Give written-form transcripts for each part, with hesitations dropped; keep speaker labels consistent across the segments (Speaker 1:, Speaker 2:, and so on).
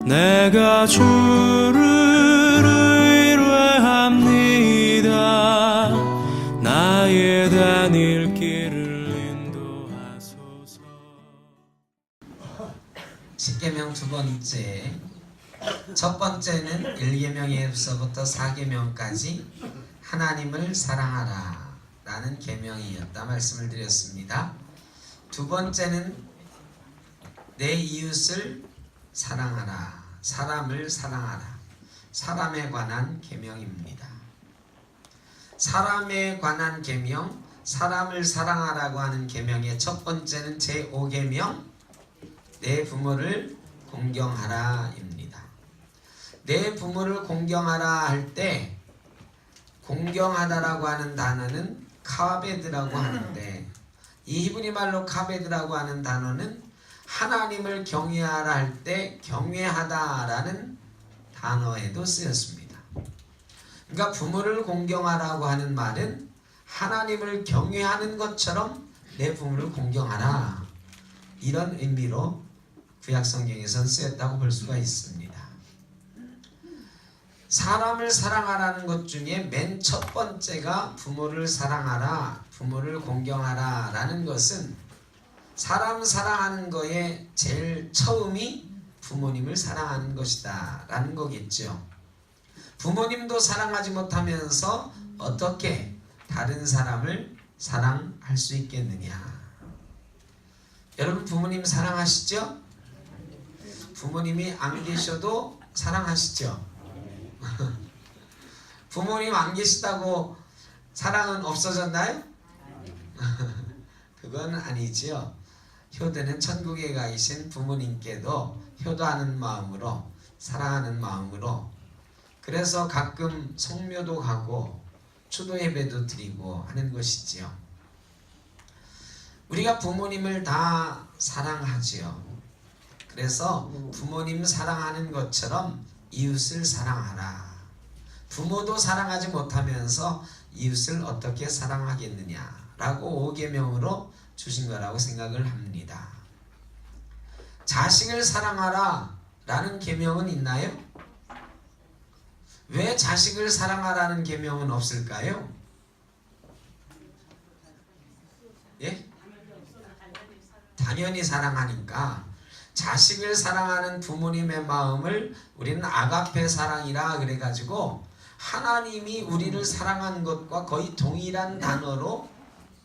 Speaker 1: 내가 주를 의뢰합니다. 나의 다닐 길을 인도하소서.
Speaker 2: 십계명 두 번째, 첫 번째는 1계명에서부터 4계명까지 하나님을 사랑하라 라는 계명이었다 말씀을 드렸습니다. 두 번째는 내 이웃을 사랑하라, 사람을 사랑하라, 사람에 관한 계명입니다. 사람에 관한 계명, 사람을 사랑하라고 하는 계명의 첫 번째는 제5계명, 내 부모를 공경하라 입니다. 내 부모를 공경하라 할 때 공경하다라고 하는 단어는 카베드라고 하는데, 이 히브리 말로 카베드라고 하는 단어는 하나님을 경외하라 할 때 경외하다라는 단어에도 쓰였습니다. 그러니까 부모를 공경하라고 하는 말은 하나님을 경외하는 것처럼 내 부모를 공경하라, 이런 의미로 구약성경에선 쓰였다고 볼 수가 있습니다. 사람을 사랑하라는 것 중에 맨 첫 번째가 부모를 사랑하라, 부모를 공경하라 라는 것은 사람 사랑하는 거에 제일 처음이 부모님을 사랑하는 것이다 라는 거겠죠. 부모님도 사랑하지 못하면서 어떻게 다른 사람을 사랑할 수 있겠느냐. 여러분 부모님 사랑하시죠? 부모님이 안 계셔도 사랑하시죠? 부모님 안 계시다고 사랑은 없어졌나요? 그건 아니지요. 효도는 천국에 가 계신 부모님께도 효도하는 마음으로, 사랑하는 마음으로, 그래서 가끔 성묘도 가고 추도 예배도 드리고 하는 것이지요. 우리가 부모님을 다 사랑하지요. 그래서 부모님 사랑하는 것처럼 이웃을 사랑하라. 부모도 사랑하지 못하면서 이웃을 어떻게 사랑하겠느냐라고 5계명으로 주신 거라고 생각을 합니다. 자식을 사랑하라 라는 계명은 있나요? 왜 자식을 사랑하라는 계명은 없을까요? 예? 당연히 사랑하니까. 자식을 사랑하는 부모님의 마음을 우리는 아가페 사랑이라 그래가지고 하나님이 우리를 사랑한 것과 거의 동일한 단어로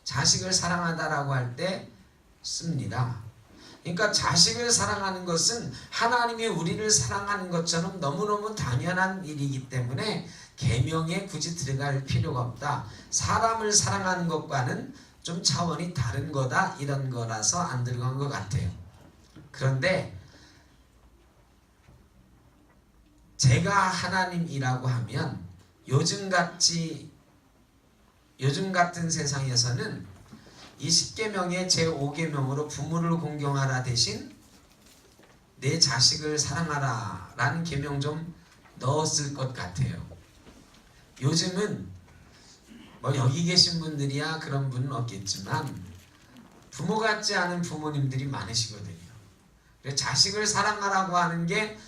Speaker 2: 자식을 사랑하다라고 할 때 씁니다. 그러니까 자식을 사랑하는 것은 하나님이 우리를 사랑하는 것처럼 너무너무 당연한 일이기 때문에 계명에 굳이 들어갈 필요가 없다. 사람을 사랑하는 것과는 좀 차원이 다른 거다, 이런 거라서 안 들어간 것 같아요. 그런데 제가 하나님이라고 하면 요즘 같은 세상에서는 이 10계명의 제5계명으로 부모를 공경하라 대신 내 자식을 사랑하라 라는 계명 좀 넣었을 것 같아요. 요즘은 뭐 여기 계신 분들이야 그런 분은 없겠지만 부모 같지 않은 부모님들이 많으시거든요. 자식을 사랑하라고 하는 게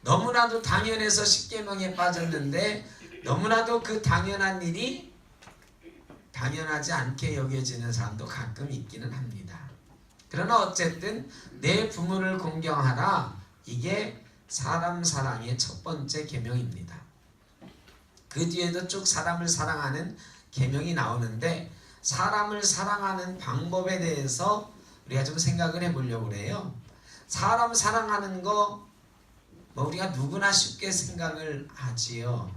Speaker 2: 너무나도 당연해서 10계명에 빠졌는데, 너무나도 그 당연한 일이 당연하지 않게 여겨지는 사람도 가끔 있기는 합니다. 그러나 어쨌든 내 부모를 공경하라, 이게 사람 사랑의 첫 번째 계명입니다. 그 뒤에도 쭉 사람을 사랑하는 계명이 나오는데, 사람을 사랑하는 방법에 대해서 우리가 좀 생각을 해보려고 그래요. 사람 사랑하는 거 뭐 우리가 누구나 쉽게 생각을 하지요.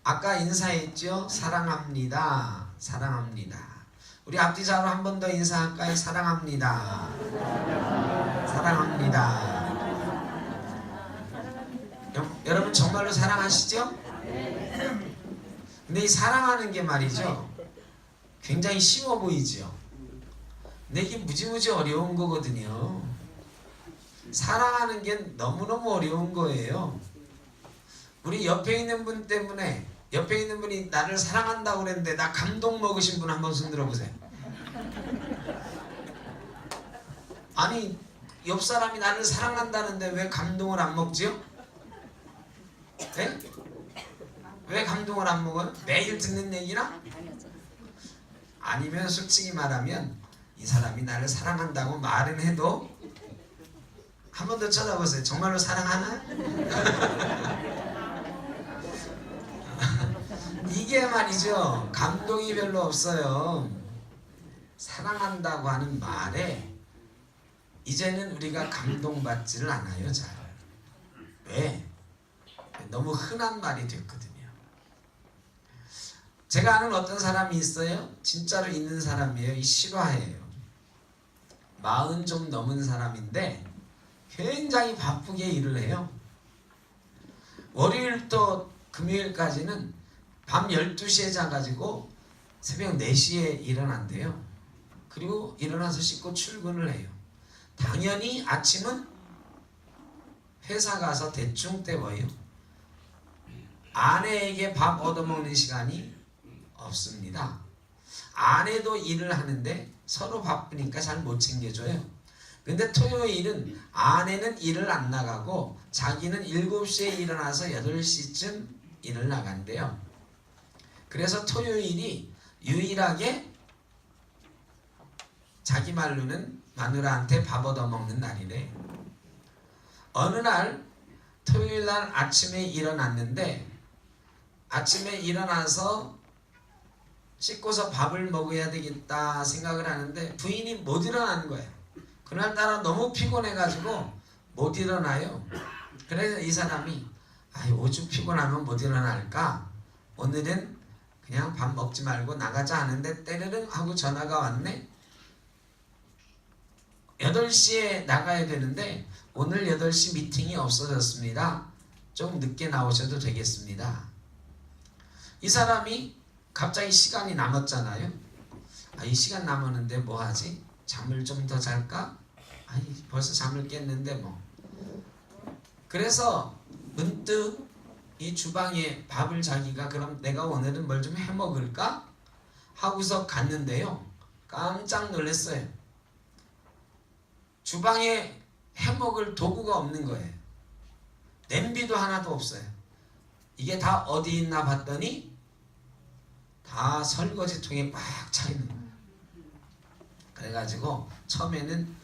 Speaker 2: 아까 인사했죠? 사랑합니다. 사랑합니다. 우리 앞뒤자로 한 번 더 인사할까요? 사랑합니다. 사랑합니다. 여러분 정말로 사랑하시죠? 근데 이 사랑하는 게 말이죠, 굉장히 쉬워 보이죠? 근데 이게 무지무지 어려운 거거든요. 사랑하는 게 너무너무 어려운 거예요. 우리 옆에 있는 분 때문에, 옆에 있는 분이 나를 사랑한다고 그랬는데 나 감동 먹으신 분 한번 손 들어보세요. 아니 옆 사람이 나를 사랑한다는데 왜 감동을 안 먹지요? 네? 왜 감동을 안 먹어요? 매일 듣는 얘기나? 아니면 솔직히 말하면 이 사람이 나를 사랑한다고 말은 해도 한 번 더 쳐다보세요. 정말로 사랑하나? 이게 말이죠. 감동이 별로 없어요. 사랑한다고 하는 말에 이제는 우리가 감동받지를 않아요. 잘. 왜? 너무 흔한 말이 됐거든요. 제가 아는 어떤 사람이 있어요. 진짜로 있는 사람이에요. 이 실화예요. 40 좀 넘은 사람인데 굉장히 바쁘게 일을 해요. 월요일부터 금요일까지는 밤 12시에 자가지고 새벽 4시에 일어난대요. 그리고 일어나서 씻고 출근을 해요. 당연히 아침은 회사 가서 대충 때워요. 아내에게 밥 얻어먹는 시간이 없습니다. 아내도 일을 하는데 서로 바쁘니까 잘 못 챙겨줘요. 근데 토요일은 아내는 일을 안 나가고 자기는 7시에 일어나서 8시쯤 일을 나간대요. 그래서 토요일이 유일하게 자기 말로는 마누라한테 밥 얻어먹는 날이래. 어느 날 토요일 날 아침에 일어났는데 아침에 일어나서 씻고서 밥을 먹어야 되겠다 생각을 하는데 부인이 못 일어나는 거예요. 그날따라 너무 피곤해가지고 못 일어나요. 그래서 이 사람이 오죽 피곤하면 못 일어날까? 오늘은 그냥 밥 먹지 말고 나가자 하는데 때르릉 하고 전화가 왔네. 8시에 나가야 되는데 오늘 8시 미팅이 없어졌습니다. 좀 늦게 나오셔도 되겠습니다. 이 사람이 갑자기 시간이 남았잖아요. 이 시간 남았는데 뭐 하지? 잠을 좀 더 잘까? 벌써 잠을 깼는데 뭐. 그래서 문득 이 주방에 밥을 자기가 그럼 내가 오늘은 뭘 좀 해 먹을까? 하고서 갔는데요. 깜짝 놀랐어요. 주방에 해 먹을 도구가 없는 거예요. 냄비도 하나도 없어요. 이게 다 어디 있나 봤더니 다 설거지통에 꽉 차 있는 거예요. 그래가지고 처음에는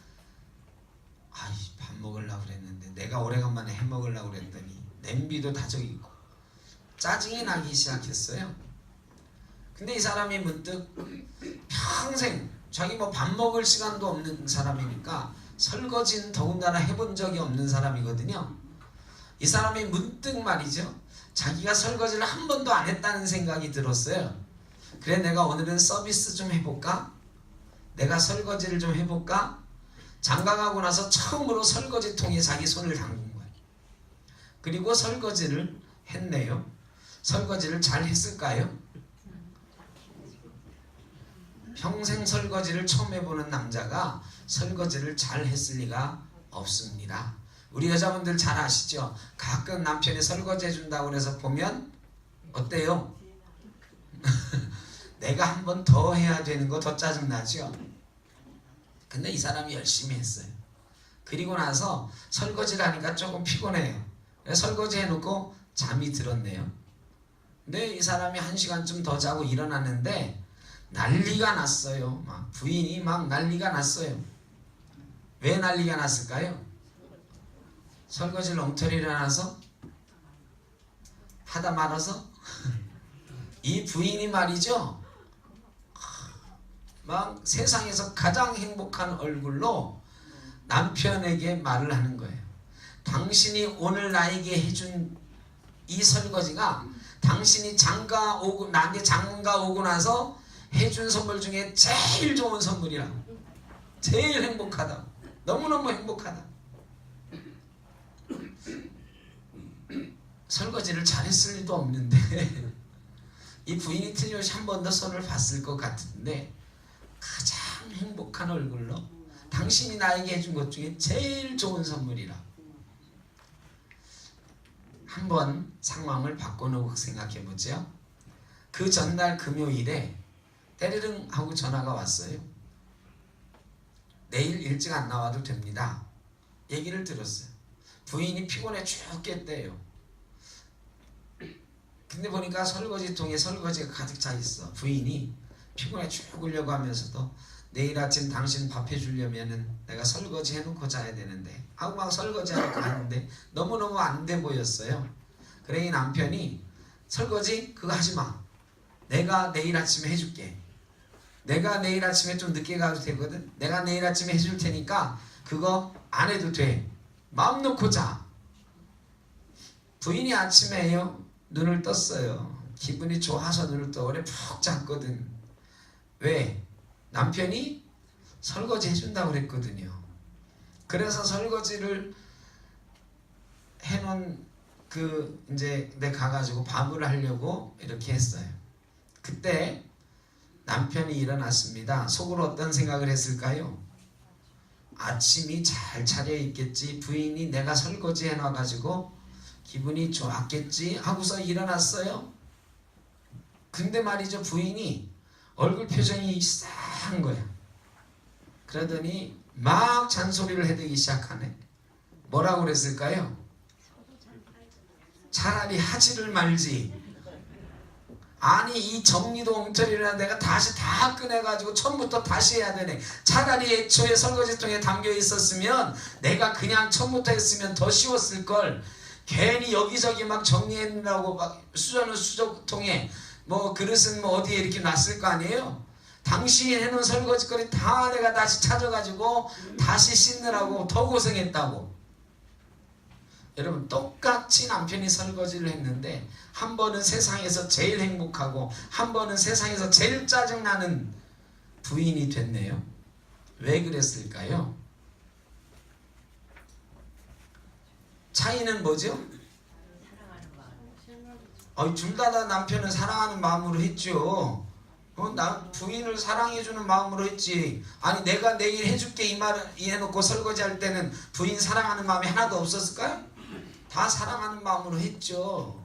Speaker 2: 밥 먹으려고 그랬는데 내가 오래간만에 해 먹으려고 그랬더니 냄비도 다 저기 있고 짜증이 나기 시작했어요. 근데 이 사람이 문득 평생 자기 뭐 밥 먹을 시간도 없는 사람이니까 설거지는 더군다나 해본 적이 없는 사람이거든요. 이 사람이 문득 말이죠. 자기가 설거지를 한 번도 안 했다는 생각이 들었어요. 그래 내가 오늘은 서비스 좀 해볼까? 내가 설거지를 좀 해볼까? 장가가고 나서 처음으로 설거지통에 자기 손을 담근 거예요. 그리고 설거지를 했네요. 설거지를 잘 했을까요? 평생 설거지를 처음 해보는 남자가 설거지를 잘 했을 리가 없습니다. 우리 여자분들 잘 아시죠? 가끔 남편이 설거지 해준다고 그래서 보면 어때요? 내가 한 번 더 해야 되는 거 더 짜증나죠? 근데 이 사람이 열심히 했어요. 그리고 나서 설거지를 하니까 조금 피곤해요. 그래서 설거지 해놓고 잠이 들었네요. 근데 이 사람이 1시간쯤 더 자고 일어났는데 난리가 났어요. 부인이 막 난리가 났어요. 왜 난리가 났을까요? 설거지를 엉터리 일어나서 하다 말아서 이 부인이 말이죠. 막 세상에서 가장 행복한 얼굴로 남편에게 말을 하는 거예요. 당신이 오늘 나에게 해준 이 설거지가 당신이 나한테 장가 오고 나서 해준 선물 중에 제일 좋은 선물이라고. 제일 행복하다. 너무너무 행복하다. 설거지를 잘했을 리도 없는데 이 부인이 틀림없이 한 번 더 손을 봤을 것 같은데 가장 행복한 얼굴로 당신이 나에게 해준 것 중에 제일 좋은 선물이라. 한번 상황을 바꿔놓고 생각해보죠. 그 전날 금요일에 때르릉 하고 전화가 왔어요. 내일 일찍 안 나와도 됩니다. 얘기를 들었어요. 부인이 피곤해 죽겠대요. 근데 보니까 설거지통에 설거지가 가득 차 있어. 부인이 피곤해 죽으려고 하면서도 내일 아침 당신 밥 해주려면은 내가 설거지 해놓고 자야 되는데 하고 막 설거지하러 가는데 너무너무 안 돼 보였어요. 그래 이 남편이 설거지 그거 하지 마. 내가 내일 아침에 해줄게. 내가 내일 아침에 좀 늦게 가도 되거든. 내가 내일 아침에 해줄 테니까 그거 안 해도 돼. 마음 놓고 자. 부인이 아침에요 눈을 떴어요. 기분이 좋아서 눈을 떠. 오래 푹 잤거든. 왜? 남편이 설거지 해준다고 그랬거든요. 그래서 설거지를 해놓은 이제 내 가가지고 밥을 하려고 이렇게 했어요. 그때 남편이 일어났습니다. 속으로 어떤 생각을 했을까요? 아침이 잘 차려 있겠지. 부인이 내가 설거지 해놔가지고 기분이 좋았겠지 하고서 일어났어요. 근데 말이죠, 부인이 얼굴 표정이 싸한 거야. 그러더니 막 잔소리를 해대기 시작하네. 뭐라고 그랬을까요? 차라리 하지를 말지. 아니 이 정리도 엉터리를 내가 다시 다 꺼내가지고 처음부터 다시 해야 되네. 차라리 애초에 설거지통에 담겨 있었으면 내가 그냥 처음부터 했으면 더 쉬웠을걸. 괜히 여기저기 막 정리해놓으라고 막 수저는 수저통에 뭐 그릇은 뭐 어디에 이렇게 놨을 거 아니에요. 당시 해놓은 설거지거리 다 내가 다시 찾아가지고 다시 씻느라고 더 고생했다고. 여러분 똑같이 남편이 설거지를 했는데 한 번은 세상에서 제일 행복하고 한 번은 세상에서 제일 짜증나는 부인이 됐네요. 왜 그랬을까요? 차이는 뭐죠? 둘 다 남편은 사랑하는 마음으로 했죠. 나 부인을 사랑해주는 마음으로 했지. 아니 내가 내일 해줄게 이 말을 해놓고 설거지할 때는 부인 사랑하는 마음이 하나도 없었을까요? 다 사랑하는 마음으로 했죠.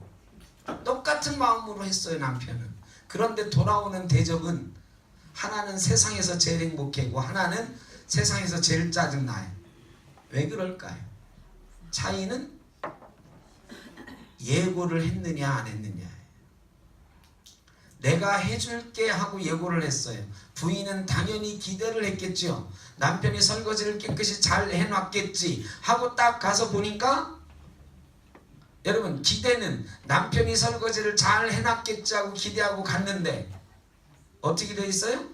Speaker 2: 똑같은 마음으로 했어요 남편은. 그런데 돌아오는 대접은 하나는 세상에서 제일 행복하고 하나는 세상에서 제일 짜증나요. 왜 그럴까요? 차이는 예고를 했느냐 안 했느냐. 내가 해줄게 하고 예고를 했어요. 부인은 당연히 기대를 했겠죠. 남편이 설거지를 깨끗이 잘 해놨겠지 하고 딱 가서 보니까 여러분 기대는 남편이 설거지를 잘 해놨겠지 하고 기대하고 갔는데 어떻게 돼 있어요?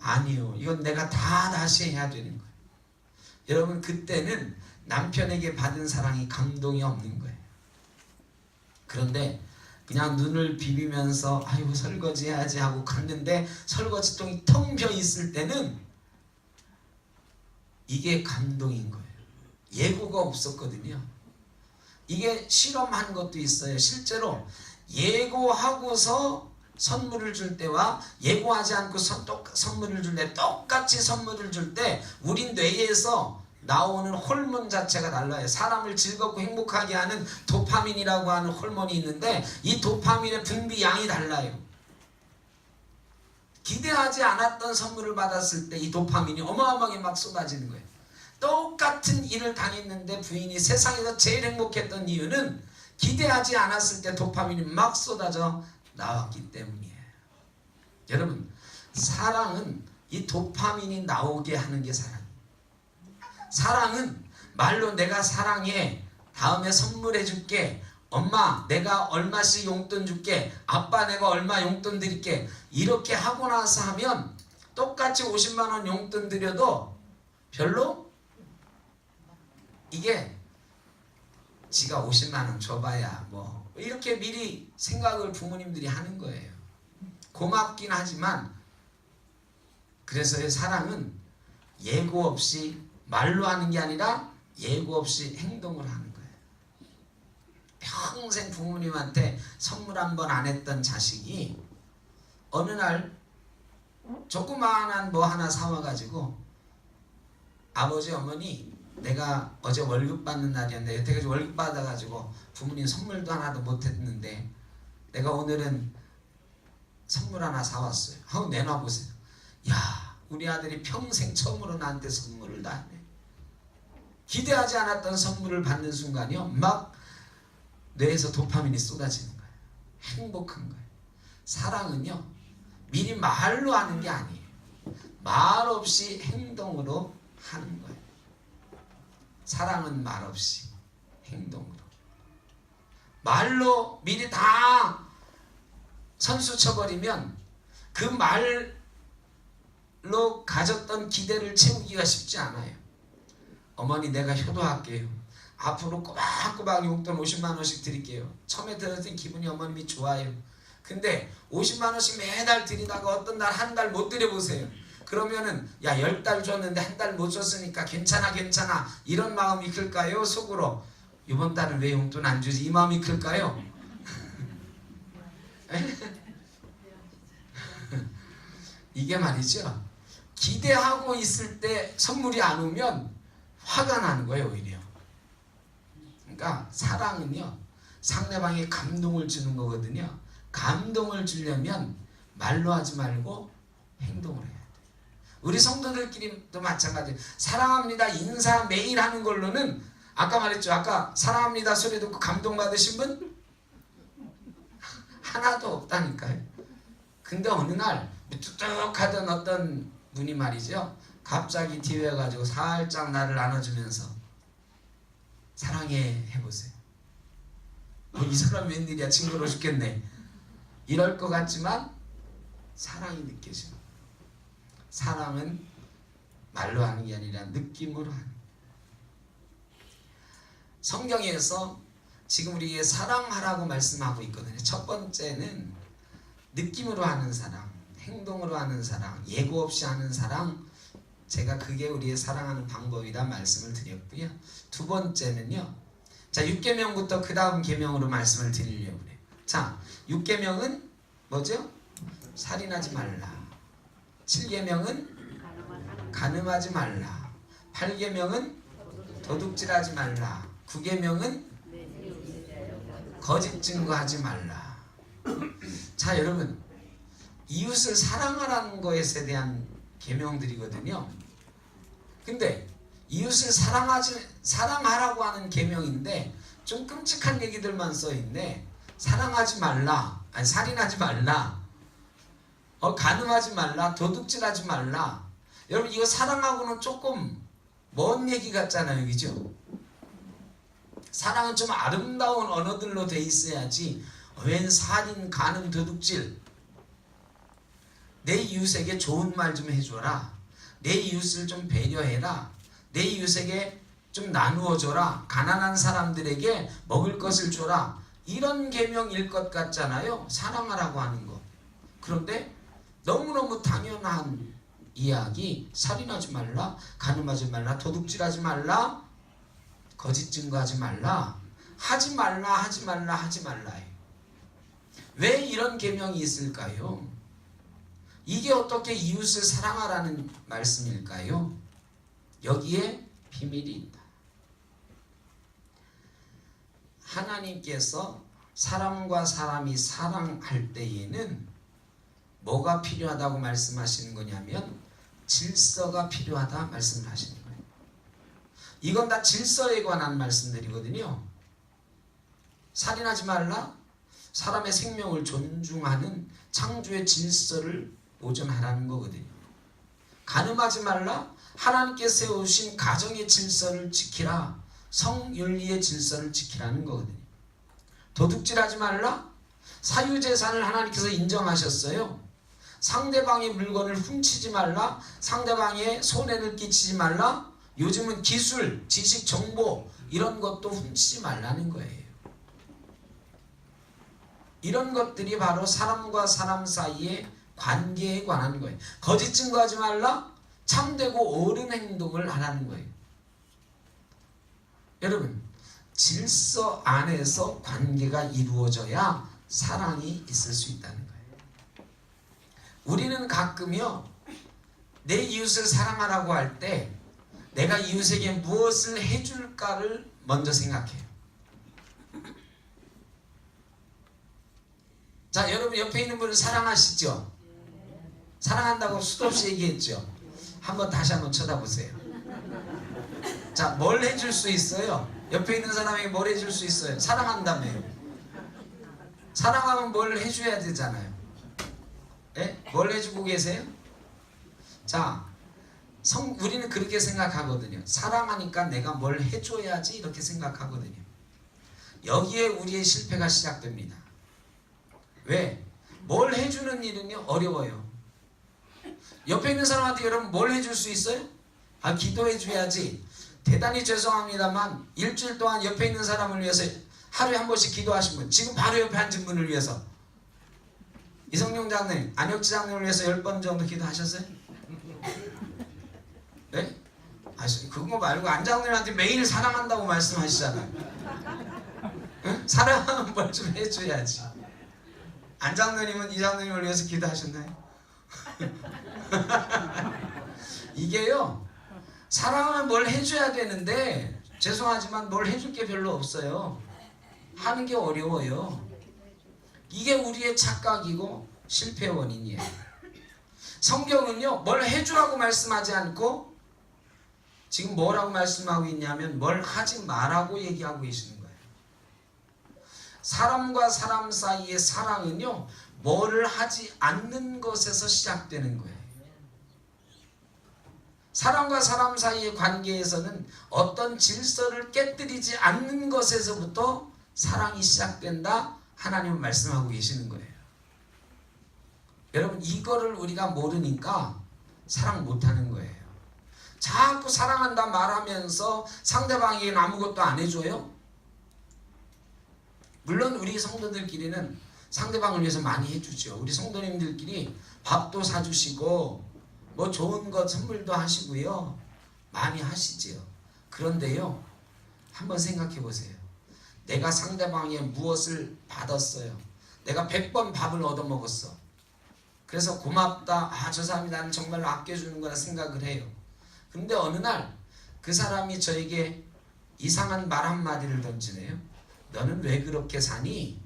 Speaker 2: 아니요. 이건 내가 다 다시 해야 되는 거예요. 여러분 그때는 남편에게 받은 사랑이 감동이 없는 거예요. 그런데 그냥 눈을 비비면서 아이고 설거지 해야지 하고 갔는데 설거지통이 텅 비어 있을 때는 이게 감동인 거예요. 예고가 없었거든요. 이게 실험한 것도 있어요. 실제로 예고하고서 선물을 줄 때와 예고하지 않고 선물을 줄 때 똑같이 선물을 줄 때 우리 뇌에서 나오는 호르몬 자체가 달라요. 사람을 즐겁고 행복하게 하는 도파민이라고 하는 호르몬이 있는데 이 도파민의 분비량이 달라요. 기대하지 않았던 선물을 받았을 때 이 도파민이 어마어마하게 막 쏟아지는 거예요. 똑같은 일을 당했는데 부인이 세상에서 제일 행복했던 이유는 기대하지 않았을 때 도파민이 막 쏟아져 나왔기 때문이에요. 여러분 사랑은 이 도파민이 나오게 하는 게 사랑이에요. 사랑은 말로 내가 사랑해, 다음에 선물해 줄게, 엄마 내가 얼마씩 용돈 줄게, 아빠 내가 얼마 용돈 드릴게 이렇게 하고 나서 하면 똑같이 50만원 용돈 드려도 별로 이게 지가 50만원 줘봐야 뭐 이렇게 미리 생각을 부모님들이 하는 거예요. 고맙긴 하지만 그래서 사랑은 예고 없이 말로 하는 게 아니라 예고 없이 행동을 하는 거예요. 평생 부모님한테 선물 한 번 안 했던 자식이 어느 날 조그마한 뭐 하나 사와가지고 아버지 어머니 내가 어제 월급 받는 날이었는데 여태까지 월급 받아가지고 부모님 선물도 하나도 못했는데 내가 오늘은 선물 하나 사왔어요 하고 내놔보세요. 야 우리 아들이 평생 처음으로 나한테 선물을 다 하네. 기대하지 않았던 선물을 받는 순간이요 막 뇌에서 도파민이 쏟아지는 거예요. 행복한 거예요. 사랑은요, 미리 말로 하는 게 아니에요. 말 없이 행동으로 하는 거예요. 사랑은 말 없이 행동으로. 말로 미리 다 선수 쳐버리면 그 말로 가졌던 기대를 채우기가 쉽지 않아요. 어머니 내가 효도할게요. 앞으로 꼬박꼬박 용돈 50만 원씩 드릴게요. 처음에 들었을 때 기분이 어머님이 좋아요. 근데 50만 원씩 매달 드리다가 어떤 날 한 달 못 드려보세요. 그러면은 야 10달 줬는데 한 달 못 줬으니까 괜찮아 이런 마음이 클까요? 속으로 이번 달은 왜 용돈 안 주지? 이 마음이 클까요? 이게 말이죠. 기대하고 있을 때 선물이 안 오면 화가 나는 거예요, 오히려. 그러니까 사랑은요, 상대방에 감동을 주는 거거든요. 감동을 주려면 말로 하지 말고 행동을 해야 돼. 우리 성도들끼리도 마찬가지예요. 사랑합니다 인사 매일 하는 걸로는 아까 말했죠. 아까 사랑합니다 소리 듣고 감동받으신 분? 하나도 없다니까요. 근데 어느 날 뚝뚝하던 어떤 분이 말이죠. 갑자기 뒤에 가지고 살짝 나를 안아주면서 사랑해 해보세요. 이 사람 웬일이야 징그러워 죽겠네. 이럴 것 같지만 사랑이 느껴져요. 사랑은 말로 하는 게 아니라 느낌으로 하는. 성경에서 지금 우리에게 사랑하라고 말씀하고 있거든요. 첫 번째는 느낌으로 하는 사랑, 행동으로 하는 사랑, 예고 없이 하는 사랑. 제가 그게 우리의 사랑하는 방법이라 말씀을 드렸고요. 두 번째는요. 자, 6계명부터 그 다음 계명으로 말씀을 드리려고 그래요. 자, 6계명은 뭐죠? 살인하지 말라. 7계명은 간음하지 말라. 8계명은 도둑질하지 말라. 9계명은 거짓 증거하지 말라. 자, 여러분, 이웃을 사랑하라는 것에 대한 계명들이거든요. 근데 이웃을 사랑하라고 하는 계명인데 좀 끔찍한 얘기들만 써있네. 사랑하지 말라, 아니 살인하지 말라, 간음하지 말라, 도둑질하지 말라. 여러분 이거 사랑하고는 조금 먼 얘기 같잖아요, 그죠? 사랑은 좀 아름다운 언어들로 돼 있어야지. 웬 살인, 간음, 도둑질. 내 이웃에게 좋은 말 좀 해줘라. 내 이웃을 좀 배려해라. 내 이웃에게 좀 나누어줘라. 가난한 사람들에게 먹을 것을 줘라. 이런 계명일 것 같잖아요, 사랑하라고 하는 거. 그런데 너무너무 당연한 이야기, 살인하지 말라, 간음하지 말라, 도둑질하지 말라, 거짓 증거하지 말라, 하지 말라. 왜 이런 계명이 있을까요? 이게 어떻게 이웃을 사랑하라는 말씀일까요? 여기에 비밀이 있다. 하나님께서 사람과 사람이 사랑할 때에는 뭐가 필요하다고 말씀하시는 거냐면 질서가 필요하다 말씀을 하시는 거예요. 이건 다 질서에 관한 말씀들이거든요. 살인하지 말라, 사람의 생명을 존중하는 창조의 질서를 보존하라는 거거든요. 간음하지 말라, 하나님께 세우신 가정의 질서를 지키라, 성윤리의 질서를 지키라는 거거든요. 도둑질하지 말라, 사유재산을 하나님께서 인정하셨어요. 상대방의 물건을 훔치지 말라, 상대방의 손해를 끼치지 말라. 요즘은 기술, 지식, 정보 이런 것도 훔치지 말라는 거예요. 이런 것들이 바로 사람과 사람 사이의 관계에 관한 거예요. 거짓 증거하지 말라, 참되고 옳은 행동을 하라는 거예요. 여러분, 질서 안에서 관계가 이루어져야 사랑이 있을 수 있다는 거예요. 우리는 가끔요, 내 이웃을 사랑하라고 할 때 내가 이웃에게 무엇을 해줄까를 먼저 생각해요. 자, 여러분 옆에 있는 분을 사랑하시죠? 사랑한다고 수도 없이 얘기했죠? 다시 한번 쳐다보세요. 자, 뭘 해줄 수 있어요? 옆에 있는 사람에게 뭘 해줄 수 있어요? 사랑한다며요. 사랑하면 뭘 해줘야 되잖아요. 예? 뭘 해주고 계세요? 자, 우리는 그렇게 생각하거든요. 사랑하니까 내가 뭘 해줘야지 이렇게 생각하거든요. 여기에 우리의 실패가 시작됩니다. 왜? 뭘 해주는 일은요 어려워요. 옆에 있는 사람한테 여러분 뭘 해줄 수 있어요? 아, 기도해줘야지. 대단히 죄송합니다만 일주일 동안 옆에 있는 사람을 위해서 하루에 한 번씩 기도하신 분, 지금 바로 옆에 앉은 분을 위해서, 이성용 장로님, 안혁지 장로를 위해서 10번 정도 기도하셨어요? 네? 아, 그거 말고 안 장로님한테 매일 사랑한다고 말씀하시잖아요. 응? 사랑하면 뭘 좀 해줘야지. 안 장로님은 이 장로님을 위해서 기도하셨나요? 이게요, 사랑하면 뭘 해줘야 되는데 죄송하지만 뭘 해줄 게 별로 없어요. 하는 게 어려워요. 이게 우리의 착각이고 실패의 원인이에요. 성경은요, 뭘 해주라고 말씀하지 않고 지금 뭐라고 말씀하고 있냐면 뭘 하지 말라고 얘기하고 계시는 거예요. 사람과 사람 사이의 사랑은요, 뭐를 하지 않는 것에서 시작되는 거예요. 사람과 사람 사이의 관계에서는 어떤 질서를 깨뜨리지 않는 것에서부터 사랑이 시작된다, 하나님은 말씀하고 계시는 거예요. 여러분, 이거를 우리가 모르니까 사랑 못하는 거예요. 자꾸 사랑한다 말하면서 상대방에게는 아무것도 안 해줘요? 물론 우리 성도들끼리는 상대방을 위해서 많이 해주죠. 우리 성도님들끼리 밥도 사주시고 뭐 좋은 것 선물도 하시고요, 많이 하시지요. 그런데요, 한번 생각해 보세요. 내가 상대방에 무엇을 받았어요. 내가 100번 밥을 얻어먹었어. 그래서 고맙다, 아, 저 사람이 나를 정말로 아껴주는 거라 생각을 해요. 근데 어느 날 그 사람이 저에게 이상한 말 한마디를 던지네요. 너는 왜 그렇게 사니?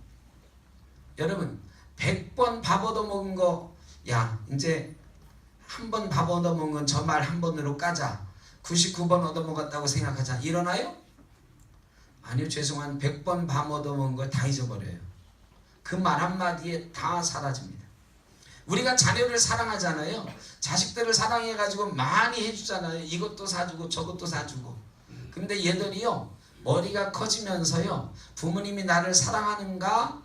Speaker 2: 여러분, 100번 밥 얻어먹은 거, 야, 이제 한 번 밥 얻어먹은 건 저 말 한 번으로 까자. 99번 얻어먹었다고 생각하자. 일어나요? 아니요, 죄송한 100번 밥 얻어먹은 걸 다 잊어버려요. 그 말 한마디에 다 사라집니다. 우리가 자녀를 사랑하잖아요. 자식들을 사랑해가지고 많이 해주잖아요. 이것도 사주고 저것도 사주고. 근데 얘들이요, 머리가 커지면서요, 부모님이 나를 사랑하는가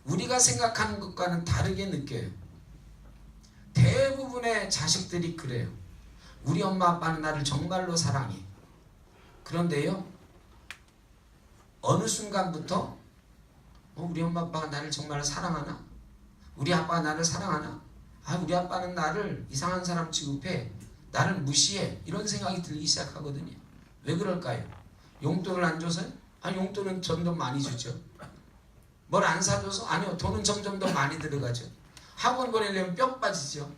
Speaker 2: 우리가 생각하는 것과는 다르게 느껴요. 대부분의 자식들이 그래요. 우리 엄마 아빠는 나를 정말로 사랑해. 그런데요, 어느 순간부터 우리 엄마 아빠가 나를 정말 사랑하나? 우리 아빠가 나를 사랑하나? 아, 우리 아빠는 나를 이상한 사람 취급해, 나를 무시해, 이런 생각이 들기 시작하거든요. 왜 그럴까요? 용돈을 안 줘서요? 아, 용돈은 점점 많이 주죠. 뭘 안 사줘서? 아니요, 돈은 점점 더 많이 들어가죠. 학원 보내려면 뼈 빠지죠.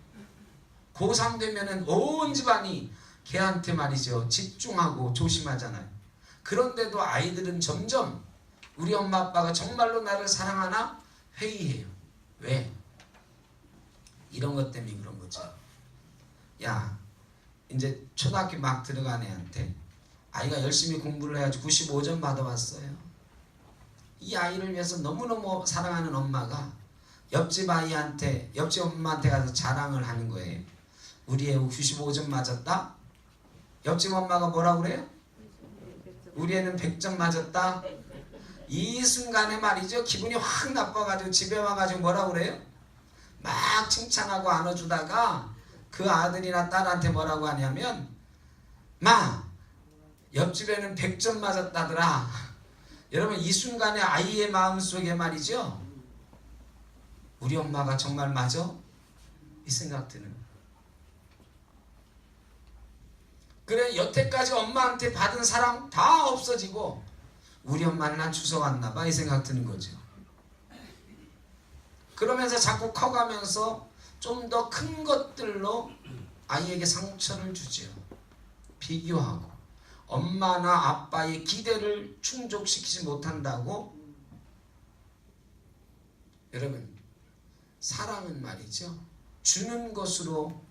Speaker 2: 고3 되면은 온 집안이 걔한테 말이죠, 집중하고 조심하잖아요. 그런데도 아이들은 점점 우리 엄마 아빠가 정말로 나를 사랑하나 회의해요. 왜? 이런 것 때문에 그런 거죠. 야, 이제 초등학교 막 들어간 애한테 아이가 열심히 공부를 해가지고 95점 받아왔어요. 이 아이를 위해서 너무너무 사랑하는 엄마가 옆집 아이한테, 옆집 엄마한테 가서 자랑을 하는 거예요. 우리 애 95점 맞았다? 옆집 엄마가 뭐라고 그래요? 우리 애는 100점 맞았다? 이 순간에 말이죠, 기분이 확 나빠가지고 집에 와가지고 뭐라고 그래요? 막 칭찬하고 안아주다가 그 아들이나 딸한테 뭐라고 하냐면, 마, 옆집에는 100점 맞았다더라. 여러분, 이 순간에 아이의 마음속에 말이죠, 우리 엄마가 정말 맞아? 이 생각 드는 거예요. 그래, 여태까지 엄마한테 받은 사랑 다 없어지고 우리 엄마는 난 주워왔나 봐, 이 생각 드는 거죠. 그러면서 자꾸 커가면서 좀 더 큰 것들로 아이에게 상처를 주죠. 비교하고 엄마나 아빠의 기대를 충족시키지 못한다고. 여러분, 사랑은 말이죠, 주는 것으로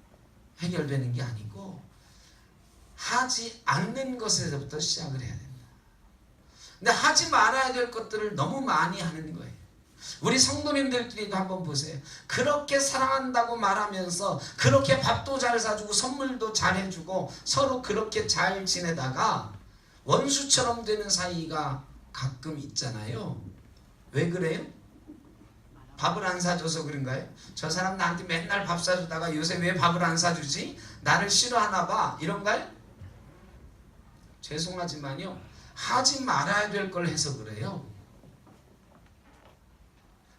Speaker 2: 해결되는 게 아니고 하지 않는 것에서부터 시작을 해야 된다. 근데 하지 말아야 될 것들을 너무 많이 하는 거예요. 우리 성도님들끼리도 한번 보세요. 그렇게 사랑한다고 말하면서 그렇게 밥도 잘 사주고 선물도 잘 해주고 서로 그렇게 잘 지내다가 원수처럼 되는 사이가 가끔 있잖아요. 왜 그래요? 밥을 안 사줘서 그런가요? 저 사람 나한테 맨날 밥 사주다가 요새 왜 밥을 안 사주지? 나를 싫어하나 봐. 이런가요? 죄송하지만요, 하지 말아야 될 걸 해서 그래요.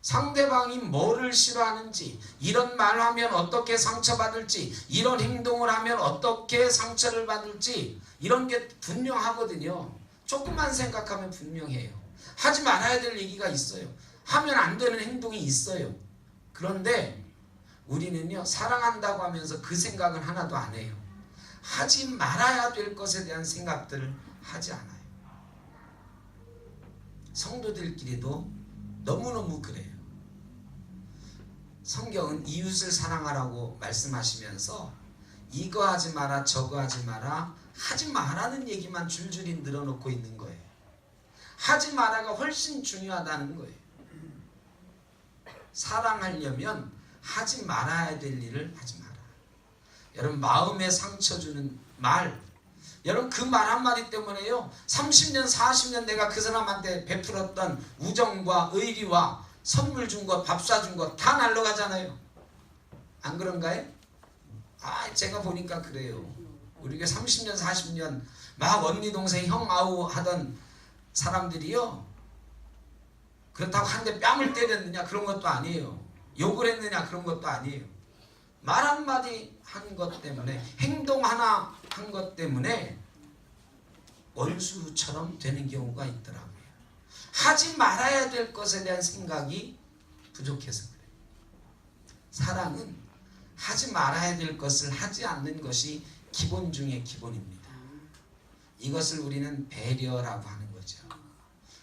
Speaker 2: 상대방이 뭐를 싫어하는지, 이런 말을 하면 어떻게 상처받을지, 이런 행동을 하면 어떻게 상처를 받을지, 이런 게 분명하거든요. 조금만 생각하면 분명해요. 하지 말아야 될 얘기가 있어요. 하면 안 되는 행동이 있어요. 그런데 우리는요, 사랑한다고 하면서 그 생각은 하나도 안 해요. 하지 말아야 될 것에 대한 생각들을 하지 않아요. 성도들끼리도 너무너무 그래요. 성경은 이웃을 사랑하라고 말씀하시면서 이거 하지 마라 저거 하지 마라 하지 말라는 얘기만 줄줄이 늘어놓고 있는 거예요. 하지 마라가 훨씬 중요하다는 거예요. 사랑하려면 하지 말아야 될 일을 하지 마라. 여러분, 마음에 상처 주는 말, 여러분 그 말 한마디 때문에요 30년 40년 내가 그 사람한테 베풀었던 우정과 의리와 선물 준 것, 밥 사준 것 다 날라가잖아요. 안 그런가요? 제가 보니까 그래요. 우리가 30년 40년 막 언니 동생 형 아우 하던 사람들이요, 그렇다고 한 대 뺨을 때렸느냐 그런 것도 아니에요. 욕을 했느냐 그런 것도 아니에요. 말 한마디 한 것 때문에, 행동 하나 한 것 때문에 원수처럼 되는 경우가 있더라고요. 하지 말아야 될 것에 대한 생각이 부족해서 그래요. 사랑은 하지 말아야 될 것을 하지 않는 것이 기본 중의 기본입니다. 이것을 우리는 배려라고 하는 거죠.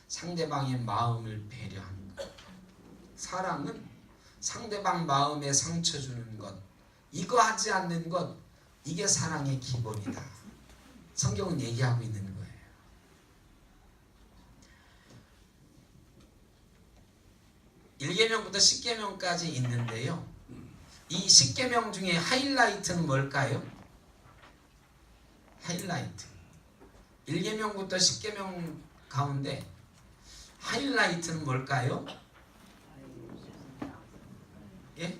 Speaker 2: 상대방의 마음을 배려하는 것. 사랑은 상대방 마음에 상처 주는 것, 이거 하지 않는 것, 이게 사랑의 기본이다. 성경은 얘기하고 있는 거예요. (1계명부터) (10계명까지) 있는데요, 이 10계명 중에 하이라이트는 뭘까요? 하이라이트, 1계명부터 10계명 가운데 하이라이트는 뭘까요? 예?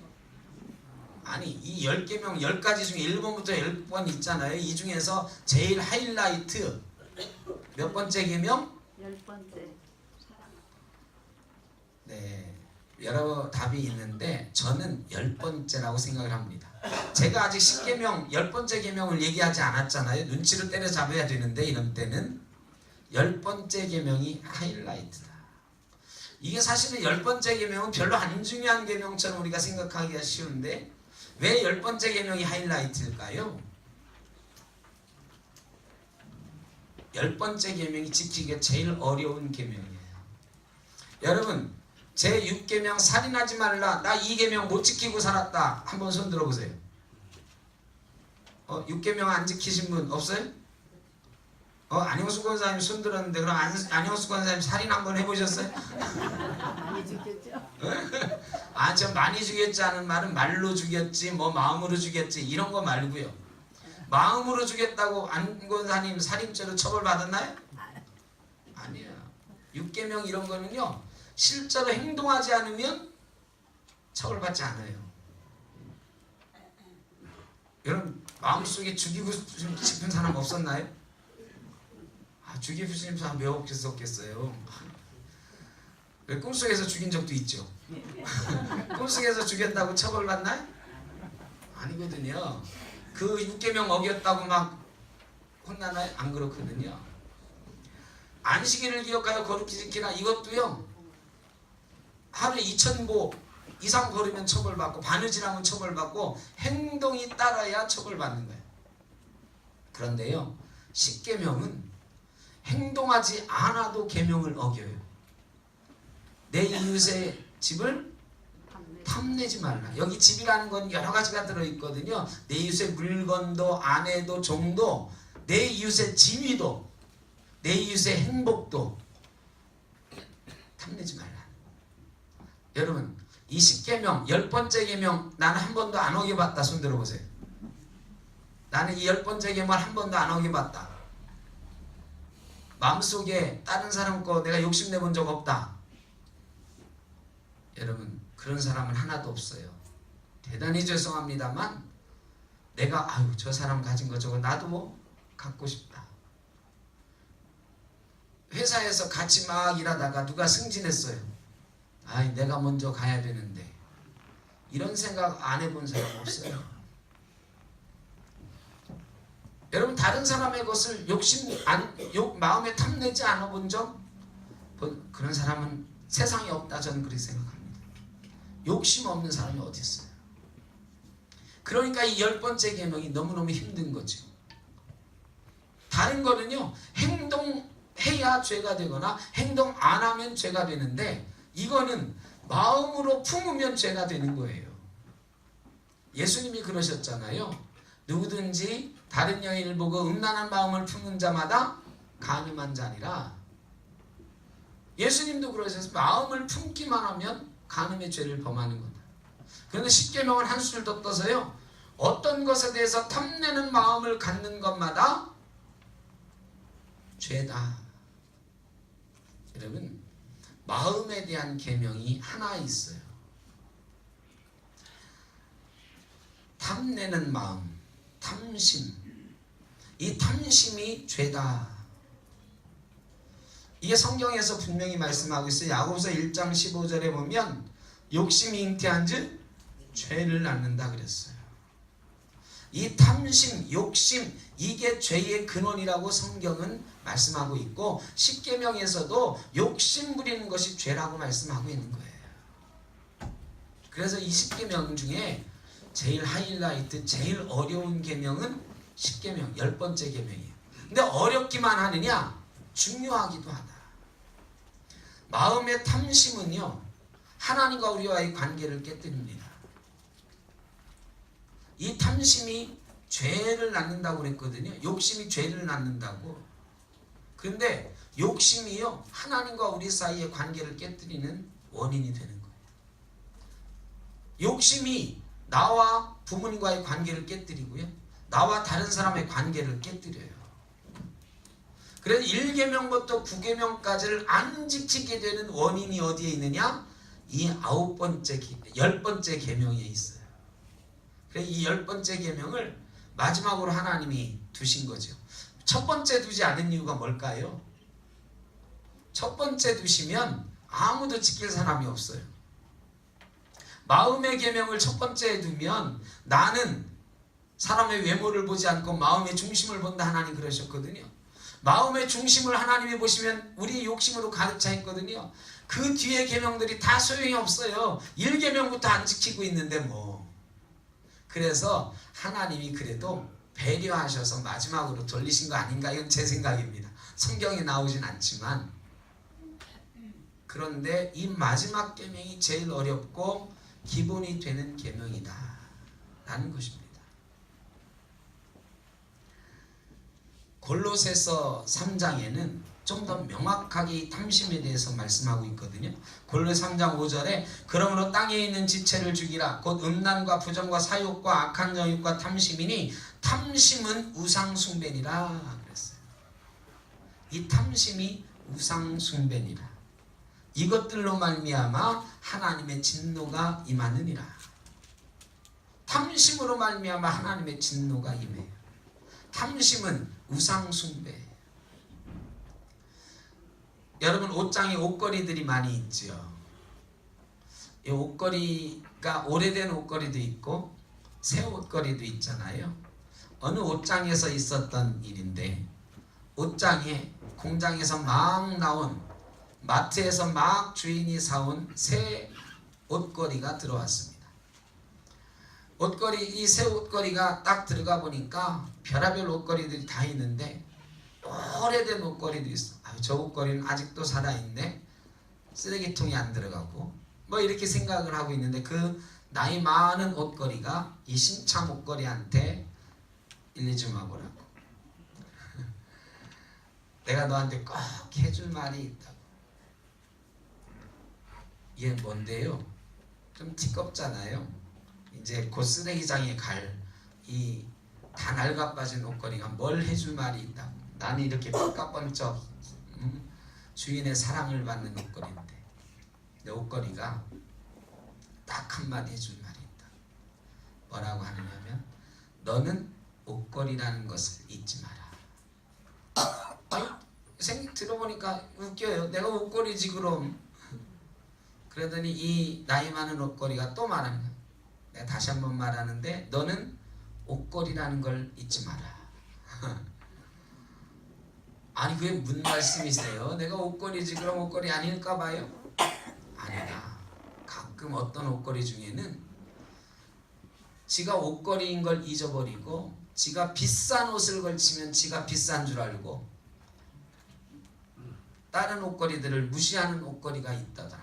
Speaker 2: 아니, 이 10계명 10가지 중에 1번부터 10번 있잖아요. 이 중에서 제일 하이라이트 몇 번째 계명?
Speaker 3: 10번째.
Speaker 2: 네, 여러 답이 있는데 저는 10번째라고 생각을 합니다. 제가 아직 10계명 10번째 계명을 얘기하지 않았잖아요. 눈치를 때려잡아야 되는데 이런 때는 10번째 계명이 하이라이트다. 이게 사실은 10번째 계명은 별로 안 중요한 계명처럼 우리가 생각하기가 쉬운데 왜 10번째 계명이 하이라이트일까요? 10번째 계명이 지키기가 제일 어려운 계명이에요. 여러분, 제 6계명 살인하지 말라, 나 2계명 못 지키고 살았다, 한번 손 들어보세요. 6계명 안 지키신 분 없어요? 안영수 권사님 손 들었는데, 그럼 안영수 권사님 살인 한번 해보셨어요?
Speaker 3: 많이 죽겠죠?
Speaker 2: 저 많이 죽였지 하는 말은 말로 죽였지 뭐 마음으로 죽였지 이런 거 말고요. 마음으로 죽였다고 안 권사님 살인죄로 처벌받았나요? 아니에요. 6계명 이런 거는요, 실제로 행동하지 않으면 처벌받지 않아요. 여러분, 마음속에 죽이고 싶은 사람 없었나요? 죽이고 싶은 사람 왜 없겠어요? 꿈속에서 죽인 적도 있죠. 꿈속에서 죽였다고 처벌받나요? 아니거든요. 그 6계명 어겼다고 막 혼나나요? 안 그렇거든요. 안식일을 기억하여 거룩히 지키라, 이것도요, 하루에 2000보 이상 걸으면 처벌받고 바느질하면 처벌받고 행동이 따라야 처벌받는 거예요. 그런데요, 10계명은 행동하지 않아도 계명을 어겨요. 내 이웃의 집을 탐내지 말라. 여기 집이라는 건 여러 가지가 들어있거든요. 내 이웃의 물건도 아내도 종도 내 이웃의 지위도 내 이웃의 행복도 탐내지 말라. 여러분 이 10계명 10번째 계명 나는 한 번도 안 어겨봤다. 손 들어보세요. 나는 이 10번째 계명을 한 번도 안 어겨봤다. 마음속에 다른 사람 거 내가 욕심내본 적 없다. 여러분 그런 사람은 하나도 없어요. 대단히 죄송합니다만 내가 아유 저 사람 가진 거 저거 나도 뭐 갖고 싶다. 회사에서 같이 막 일하다가 누가 승진했어요. 아이 내가 먼저 가야 되는데 이런 생각 안 해본 사람 없어요. 여러분 다른 사람의 것을 마음에 탐내지 않아 본 적 그런 사람은 세상에 없다. 저는 그렇게 생각합니다. 욕심 없는 사람이 어디 있어요. 그러니까 이 10번째 계명이 너무너무 힘든 거죠. 다른 거는요 행동해야 죄가 되거나 행동 안 하면 죄가 되는데 이거는 마음으로 품으면 죄가 되는 거예요. 예수님이 그러셨잖아요. 누구든지 다른 여인을 보고 음란한 마음을 품는 자마다 간음한 자니라. 예수님도 그러셔서 마음을 품기만 하면 간음의 죄를 범하는 거다. 그런데 10계명을 한 수를 더 떠서요. 어떤 것에 대해서 탐내는 마음을 갖는 것마다 죄다. 여러분 마음에 대한 계명이 하나 있어요. 탐내는 마음, 탐심. 이 탐심이 죄다. 이게 성경에서 분명히 말씀하고 있어요. 야고보서 1장 15절에 보면 욕심이 잉태한 즉 죄를 낳는다 그랬어요. 이 탐심, 욕심 이게 죄의 근원이라고 성경은 말씀하고 있고 10계명에서도 욕심 부리는 것이 죄라고 말씀하고 있는 거예요. 그래서 이 10계명 중에 제일 하이라이트, 제일 어려운 계명은 10계명, 10번째 계명이에요. 근데 어렵기만 하느냐? 중요하기도 하다. 마음의 탐심은요 하나님과 우리와의 관계를 깨뜨립니다. 이 탐심이 죄를 낳는다고 그랬거든요. 욕심이 죄를 낳는다고. 그런데 욕심이요 하나님과 우리 사이의 관계를 깨뜨리는 원인이 되는 거예요. 욕심이 나와 부모님과의 관계를 깨뜨리고요 나와 다른 사람의 관계를 깨뜨려요. 그래서 1계명부터 9계명까지를 안 지키게 되는 원인이 어디에 있느냐? 이 10번째 계명에 있어요. 그래서 이 10번째 계명을 마지막으로 하나님이 두신 거죠. 첫 번째 두지 않은 이유가 뭘까요? 첫 번째 두시면 아무도 지킬 사람이 없어요. 마음의 계명을 첫 번째에 두면 나는 사람의 외모를 보지 않고 마음의 중심을 본다. 하나님 그러셨거든요. 마음의 중심을 하나님이 보시면 우리 욕심으로 가득 차 있거든요. 그 뒤에 계명들이 다 소용이 없어요. 1계명부터 안 지키고 있는데 뭐. 그래서 하나님이 그래도 배려하셔서 마지막으로 돌리신 거 아닌가? 이건 제 생각입니다. 성경에 나오진 않지만. 그런데 이 마지막 계명이 제일 어렵고 기본이 되는 계명이다 라는 것입니다. 골로새서 3장에는 좀 더 명확하게 이 탐심에 대해서 말씀하고 있거든요. 골로새 3장 5절에 그러므로 땅에 있는 지체를 죽이라 곧 음란과 부정과 사욕과 악한 정욕과 탐심이니 탐심은 우상숭배니라 그랬어요. 이 탐심이 우상숭배니라. 이것들로 말미암아 하나님의 진노가 임하느니라. 탐심으로 말미암아 하나님의 진노가 임해요. 탐심은 우상숭배. 여러분 옷장에 옷걸이들이 많이 있죠. 이 옷걸이가 오래된 옷걸이도 있고 새 옷걸이도 있잖아요. 어느 옷장에서 있었던 일인데 옷장에 공장에서 막 나온 마트에서 막 주인이 사온 새 옷걸이가 들어왔습니다. 이 새 옷걸이가 딱 들어가 보니까 별의별 옷걸이들이 다 있는데 오래된 옷걸이도 있어. 저 옷걸이는 아직도 살아있네. 쓰레기통에 안 들어가고 뭐 이렇게 생각을 하고 있는데 그 나이 많은 옷걸이가 이 신참 옷걸이한테 일리 좀 와보라고. 내가 너한테 꼭 해줄 말이 있다고. 이게 뭔데요? 좀 티껍잖아요. 이제 곧 쓰레기장에 갈 이 다 낡아 빠진 옷걸이가 뭘 해줄 말이 있다. 나는 이렇게 삐까뻔쩍 주인의 사랑을 받는 옷걸이인데 내 옷걸이가 딱 한마디 해줄 말이 있다. 뭐라고 하느냐면 너는 옷걸이라는 것을 잊지 마라. 아니, 들어보니까 웃겨요. 내가 옷걸이지 그럼. 그러더니 이 나이 많은 옷걸이가 또 말하는 거야. 내가 다시 한번 말하는데 너는 옷걸이라는 걸 잊지 마라. 아니 그게 무슨 말씀이세요? 내가 옷걸이지 그럼 옷걸이 아닐까 봐요? 아니다. 가끔 어떤 옷걸이 중에는 지가 옷걸이인 걸 잊어버리고 지가 비싼 옷을 걸치면 지가 비싼 줄 알고 다른 옷걸이들을 무시하는 옷걸이가 있더라.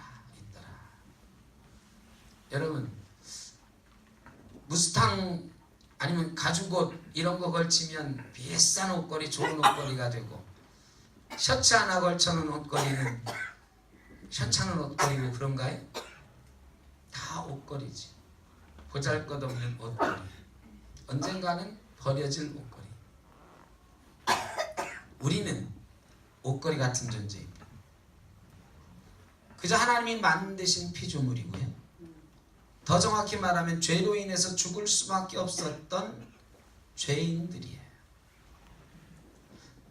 Speaker 2: 여러분 무스탕 아니면 가죽옷 이런 거 걸치면 비싼 옷걸이 좋은 옷걸이가 되고 셔츠 하나 걸쳐놓은 옷걸이는 현찮은 옷걸이고 그런가요? 다 옷걸이지. 보잘것없는 옷걸이. 언젠가는 버려질 옷걸이. 우리는 옷걸이 같은 존재입니다. 그저 하나님이 만드신 피조물이고요. 더 정확히 말하면 죄로 인해서 죽을 수밖에 없었던 죄인들이에요.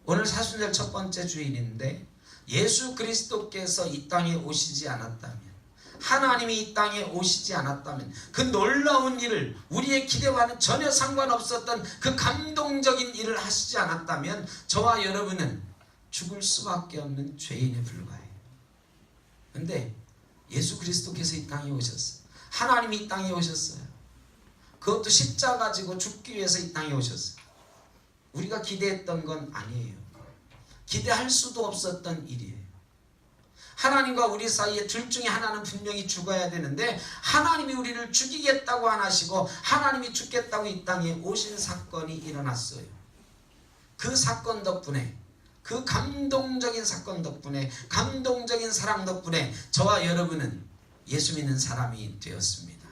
Speaker 2: 오늘 사순절 첫 번째 주일인데 예수 그리스도께서 이 땅에 오시지 않았다면, 하나님이 이 땅에 오시지 않았다면, 그 놀라운 일을, 우리의 기대와는 전혀 상관없었던 그 감동적인 일을 하시지 않았다면 저와 여러분은 죽을 수밖에 없는 죄인에 불과해요. 근데 예수 그리스도께서 이 땅에 오셨어요. 하나님이 이 땅에 오셨어요. 그것도 십자가 지고 죽기 위해서 이 땅에 오셨어요. 우리가 기대했던 건 아니에요. 기대할 수도 없었던 일이에요. 하나님과 우리 사이에 둘 중에 하나는 분명히 죽어야 되는데 하나님이 우리를 죽이겠다고 안 하시고 하나님이 죽겠다고 이 땅에 오신 사건이 일어났어요. 그 사건 덕분에, 그 감동적인 사건 덕분에, 감동적인 사랑 덕분에 저와 여러분은 예수 믿는 사람이 되었습니다.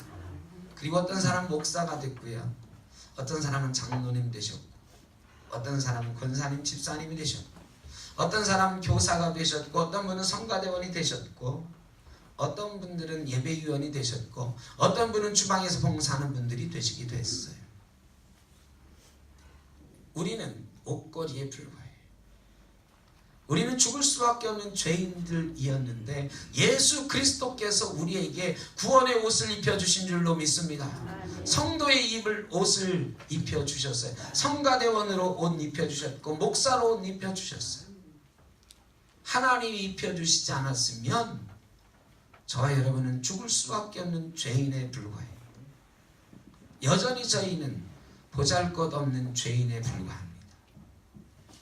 Speaker 2: 그리고 어떤 사람은 목사가 됐고요. 어떤 사람은 장로님 되셨고, 어떤 사람은 권사님, 집사님이 되셨고, 어떤 사람은 교사가 되셨고, 어떤 분은 성가대원이 되셨고, 어떤 분들은 예배위원이 되셨고, 어떤 분은 주방에서 봉사하는 분들이 되시기도 했어요. 우리는 옷걸이에 불과해요. 우리는 죽을 수밖에 없는 죄인들이었는데 예수 그리스도께서 우리에게 구원의 옷을 입혀주신 줄로 믿습니다. 성도의 입을 옷을 입혀주셨어요. 성가대원으로 옷 입혀주셨고 목사로 옷 입혀주셨어요. 하나님이 입혀주시지 않았으면 저와 여러분은 죽을 수밖에 없는 죄인에 불과해요. 여전히 저희는 보잘것없는 죄인에 불과합니다.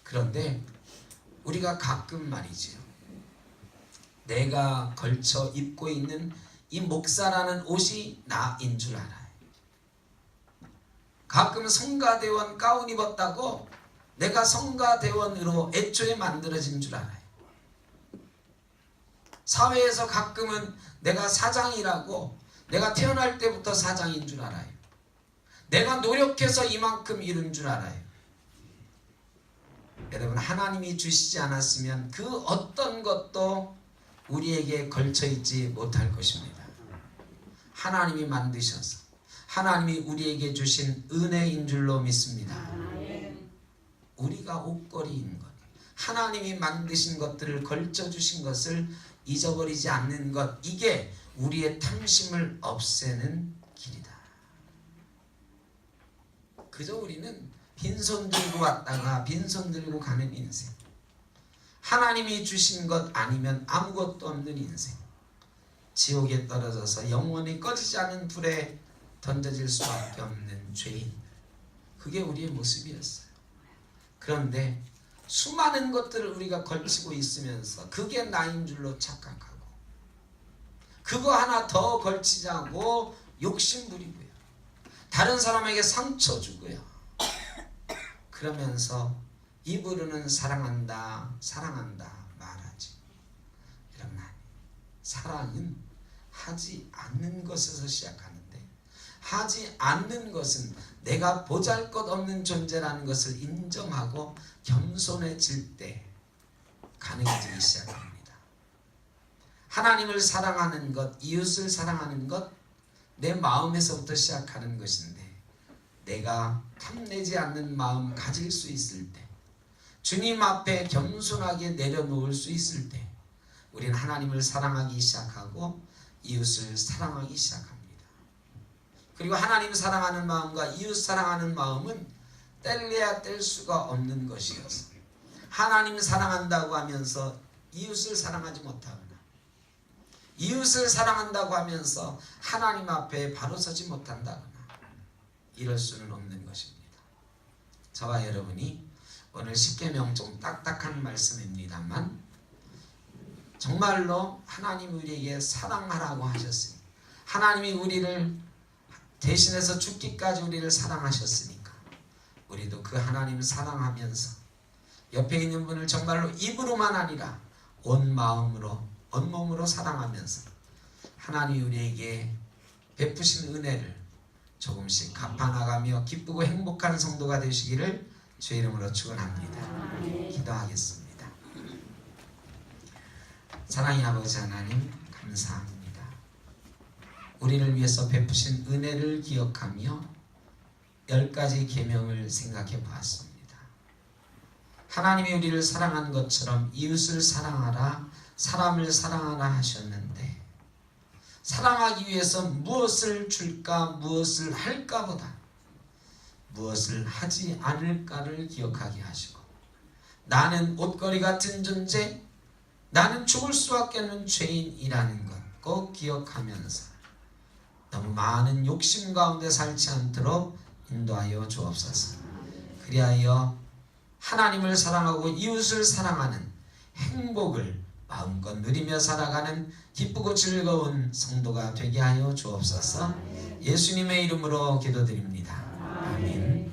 Speaker 2: 그런데 우리가 가끔 말이지요, 내가 걸쳐 입고 있는 이 목사라는 옷이 나인 줄 알아요. 가끔 성가대원 가운 입었다고 내가 성가대원으로 애초에 만들어진 줄 알아요. 사회에서 가끔은 내가 사장이라고, 내가 태어날 때부터 사장인 줄 알아요. 내가 노력해서 이만큼 이룬 줄 알아요. 여러분, 하나님이 주시지 않았으면 그 어떤 것도 우리에게 걸쳐있지 못할 것입니다. 하나님이 만드셔서 하나님이 우리에게 주신 은혜인 줄로 믿습니다. 우리가 옷걸이인 것, 하나님이 만드신 것들을 걸쳐주신 것을 잊어버리지 않는 것, 이게 우리의 탐심을 없애는 길이다. 그저 우리는 빈손 들고 왔다가 빈손 들고 가는 인생, 하나님이 주신 것 아니면 아무것도 없는 인생, 지옥에 떨어져서 영원히 꺼지지 않은 불에 던져질 수밖에 없는 죄인, 그게 우리의 모습이었어요. 그런데 수많은 것들을 우리가 걸치고 있으면서 그게 나인 줄로 착각하고 그거 하나 더 걸치자고 욕심부리고요, 다른 사람에게 상처 주고요, 그러면서 입으로는 사랑한다 사랑한다 말하지. 여러분, 사랑은 하지 않는 것에서 시작하는데, 하지 않는 것은 내가 보잘것없는 존재라는 것을 인정하고 겸손해질 때 가능해지기 시작합니다. 하나님을 사랑하는 것, 이웃을 사랑하는 것, 내 마음에서부터 시작하는 것인데, 내가 탐내지 않는 마음 가질 수 있을 때, 주님 앞에 겸손하게 내려놓을 수 있을 때, 우리는 하나님을 사랑하기 시작하고 이웃을 사랑하기 시작합니다. 그리고 하나님 사랑하는 마음과 이웃 사랑하는 마음은 뗄래야 뗄 수가 없는 것이어서, 하나님 사랑한다고 하면서 이웃을 사랑하지 못하거나, 이웃을 사랑한다고 하면서 하나님 앞에 바로 서지 못한다거나 이럴 수는 없는 것입니다. 저와 여러분이 오늘 십계명 좀 딱딱한 말씀입니다만, 정말로 하나님 우리에게 사랑하라고 하셨으니, 하나님이 우리를 대신해서 죽기까지 우리를 사랑하셨으니까 우리도 그 하나님 사랑하면서 옆에 있는 분을 정말로 입으로만 아니라 온 마음으로, 온 몸으로 사랑하면서 하나님이 우리에게 베푸신 은혜를 조금씩 갚아나가며 기쁘고 행복한 성도가 되시기를 주의 이름으로 축원합니다. 기도하겠습니다. 사랑의 아버지 하나님, 감사합니다. 우리를 위해서 베푸신 은혜를 기억하며 10가지 계명을 생각해 보았습니다. 하나님이 우리를 사랑한 것처럼 이웃을 사랑하라, 사람을 사랑하라 하셨는데, 사랑하기 위해서 무엇을 줄까, 무엇을 할까보다 무엇을 하지 않을까를 기억하게 하시고, 나는 옷걸이 같은 존재, 나는 죽을 수밖에 없는 죄인이라는 것 꼭 기억하면서 너무 많은 욕심 가운데 살지 않도록 인도하여 주옵소서. 그리하여 하나님을 사랑하고 이웃을 사랑하는 행복을 마음껏 누리며 살아가는 기쁘고 즐거운 성도가 되게 하여 주옵소서. 예수님의 이름으로 기도드립니다. 아멘.